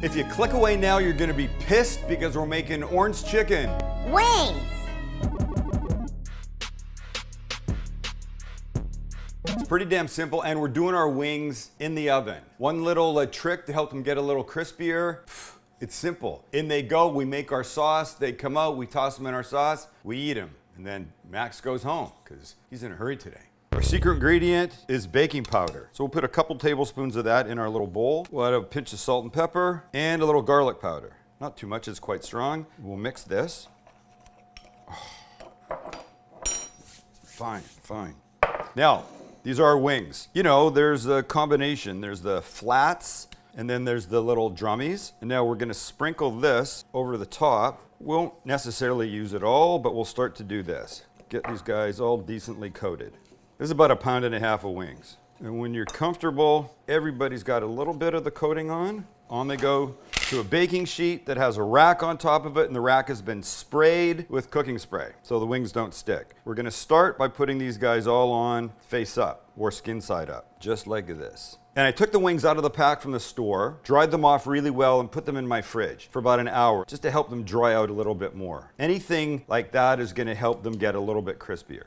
If you click away now, you're gonna be pissed because we're making orange chicken. Wings! It's pretty damn simple, and we're doing our wings in the oven. One little trick to help them get a little crispier. It's simple. In they go, we make our sauce, they come out, we toss them in our sauce, we eat them. And then Max goes home because he's in a hurry today. Our secret ingredient is baking powder. So we'll put a couple tablespoons of that in our little bowl. We'll add a pinch of salt and pepper and a little garlic powder. Not too much, it's quite strong. We'll mix this. Oh. Fine, fine. Now, these are our wings. You know, there's a combination. There's the flats, and then there's the little drummies. And now we're gonna sprinkle this over the top. Won't necessarily use it all, but we'll start to do this. Get these guys all decently coated. This is about 1.5 pounds of wings. And when you're comfortable, everybody's got a little bit of the coating on. On they go to a baking sheet that has a rack on top of it, and the rack has been sprayed with cooking spray so the wings don't stick. We're gonna start by putting these guys all on face up or skin side up, just like this. And I took the wings out of the pack from the store, dried them off really well, and put them in my fridge for about an hour, just to help them dry out a little bit more. Anything like that is gonna help them get a little bit crispier.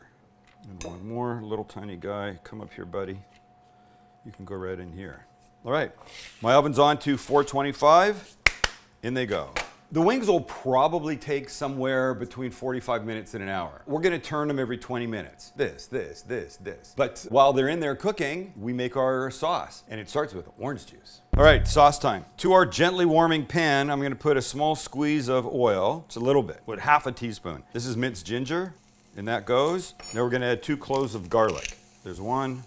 And one more little tiny guy. Come up here, buddy. You can go right in here. All right, my oven's on to 425. In they go. The wings will probably take somewhere between 45 minutes and an hour. We're gonna turn them every 20 minutes. This. But while they're in there cooking, we make our sauce, and it starts with orange juice. All right, sauce time. To our gently warming pan, I'm gonna put a small squeeze of oil, just a little bit, with 1/2 teaspoon. This is minced ginger, and that goes. Now we're gonna add 2 cloves of garlic. There's 1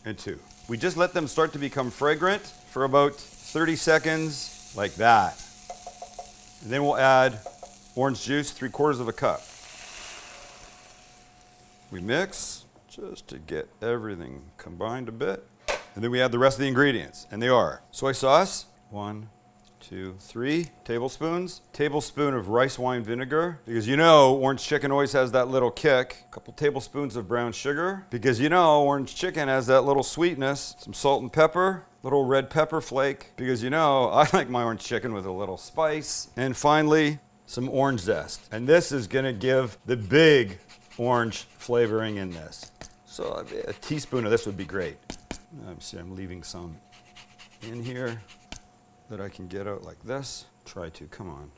and 2. We just let them start to become fragrant for about 30 seconds, like that. And then we'll add orange juice, 3/4 cup. We mix just to get everything combined a bit. And then we add the rest of the ingredients, and they are soy sauce, 1, 2, 3 tablespoons. Tablespoon of rice wine vinegar, because you know orange chicken always has that little kick. A couple tablespoons of brown sugar, because you know orange chicken has that little sweetness. Some salt and pepper, little red pepper flake, because you know I like my orange chicken with a little spice. And finally, some orange zest. And this is gonna give the big orange flavoring in this. So a teaspoon of this would be great. See, I'm leaving some in here that I can get out like this. Come on.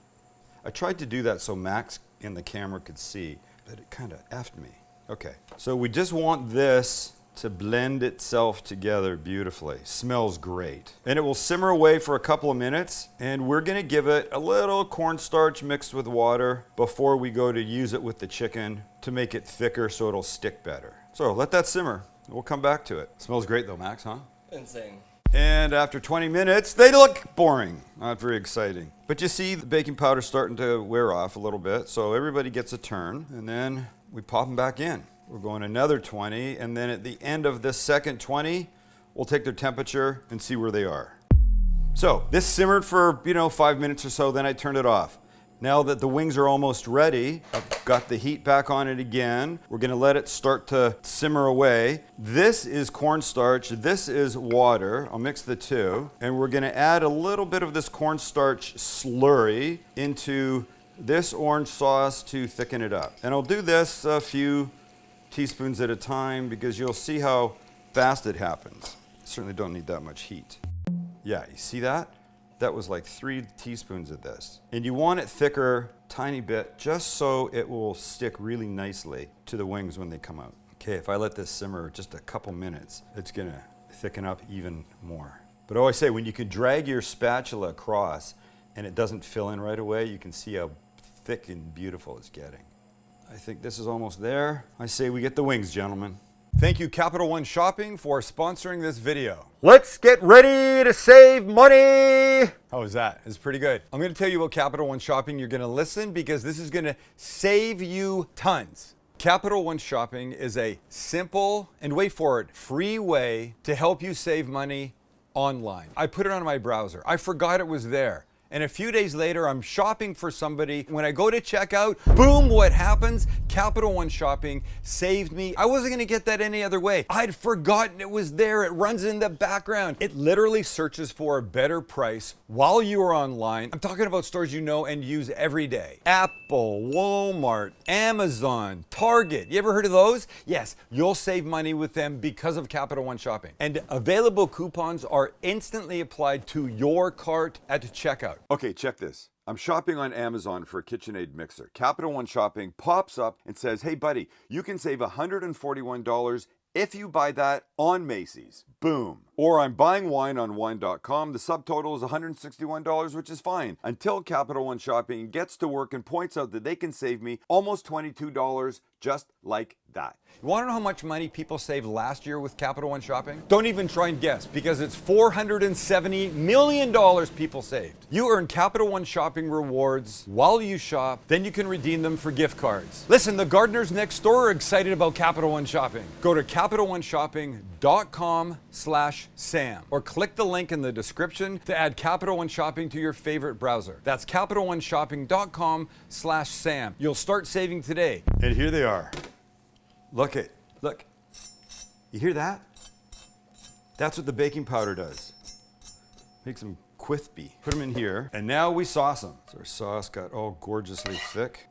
I tried to do that so Max in the camera could see, but it kind of effed me. Okay, so we just want this to blend itself together beautifully. Smells great. And it will simmer away for a couple of minutes, and we're gonna give it a little cornstarch mixed with water before we go to use it with the chicken to make it thicker so it'll stick better. So let that simmer. We'll come back to it. Smells great though, Max, huh? Insane. And after 20 minutes, they look boring. Not very exciting. But you see the baking powder's starting to wear off a little bit, so everybody gets a turn, and then we pop them back in. We're going another 20, and then at the end of this second 20, we'll take their temperature and see where they are. So this simmered for, 5 minutes or so, then I turned it off. Now that the wings are almost ready, I've got the heat back on it again. We're gonna let it start to simmer away. This is cornstarch, this is water. I'll mix the two. And we're gonna add a little bit of this cornstarch slurry into this orange sauce to thicken it up. And I'll do this a few teaspoons at a time because you'll see how fast it happens. Certainly don't need that much heat. Yeah, you see that? That was like 3 teaspoons of this. And you want it thicker, tiny bit, just so it will stick really nicely to the wings when they come out. Okay, if I let this simmer just a couple minutes, it's gonna thicken up even more. But I always say, when you can drag your spatula across and it doesn't fill in right away, you can see how thick and beautiful it's getting. I think this is almost there. I say we get the wings, gentlemen. Thank you, Capital One Shopping, for sponsoring this video. Let's get ready to save money. How was that? It's pretty good. I'm gonna tell you about Capital One Shopping. You're gonna listen because this is gonna save you tons. Capital One Shopping is a simple and, wait for it, free way to help you save money online. I put it on my browser. I forgot it was there. And a few days later, I'm shopping for somebody. When I go to checkout, boom, what happens? Capital One Shopping saved me. I wasn't gonna get that any other way. I'd forgotten it was there. It runs in the background. It literally searches for a better price while you are online. I'm talking about stores you know and use every day. Apple, Walmart, Amazon, Target. You ever heard of those? Yes, you'll save money with them because of Capital One Shopping. And available coupons are instantly applied to your cart at checkout. Okay, check this. I'm shopping on Amazon for a KitchenAid mixer. Capital One Shopping pops up and says, hey buddy, you can save $141 if you buy that on Macy's. Boom. Or I'm buying wine on wine.com. The subtotal is $161, which is fine, until Capital One Shopping gets to work and points out that they can save me almost $22 just like that. You want to know how much money people saved last year with Capital One Shopping? Don't even try and guess, because it's $470 million people saved. You earn Capital One Shopping rewards while you shop, then you can redeem them for gift cards. Listen, the gardeners next door are excited about Capital One Shopping. Go to CapitalOneShopping.com/Sam or click the link in the description to add Capital One Shopping to your favorite browser. That's CapitalOneShopping.com/Sam. You'll start saving today. And here they are. Look. You hear that? That's what the baking powder does. Makes them crispy. Put them in here, and now we sauce them. So our sauce got all gorgeously thick.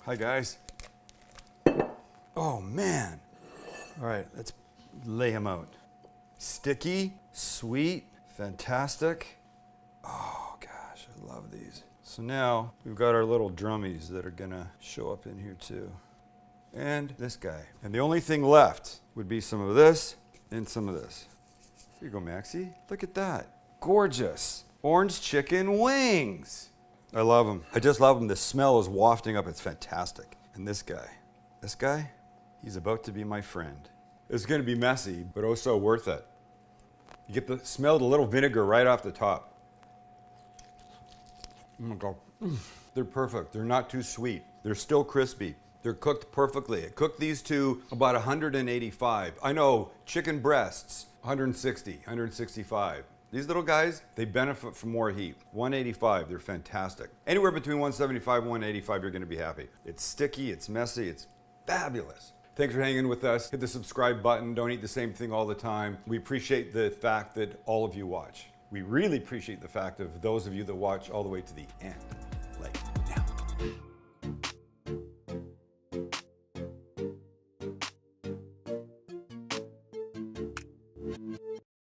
Hi guys. Oh man. All right, let's lay them out. Sticky, sweet, fantastic. Oh gosh, I love these. So now we've got our little drummies that are gonna show up in here too. And this guy. And the only thing left would be some of this and some of this. Here you go, Maxie. Look at that. Gorgeous. Orange chicken wings. I love them. I just love them. The smell is wafting up. It's fantastic. And this guy, he's about to be my friend. It's gonna be messy, but oh so worth it. You get the smell of the little vinegar right off the top. Oh my God. They're perfect. They're not too sweet. They're still crispy. They're cooked perfectly. I cooked these two about 185. I know chicken breasts, 160, 165. These little guys, they benefit from more heat. 185, they're fantastic. Anywhere between 175 and 185, you're gonna be happy. It's sticky, it's messy, it's fabulous. Thanks for hanging with us. Hit the subscribe button. Don't eat the same thing all the time. We appreciate the fact that all of you watch. We really appreciate the fact of those of you that watch all the way to the end, like now.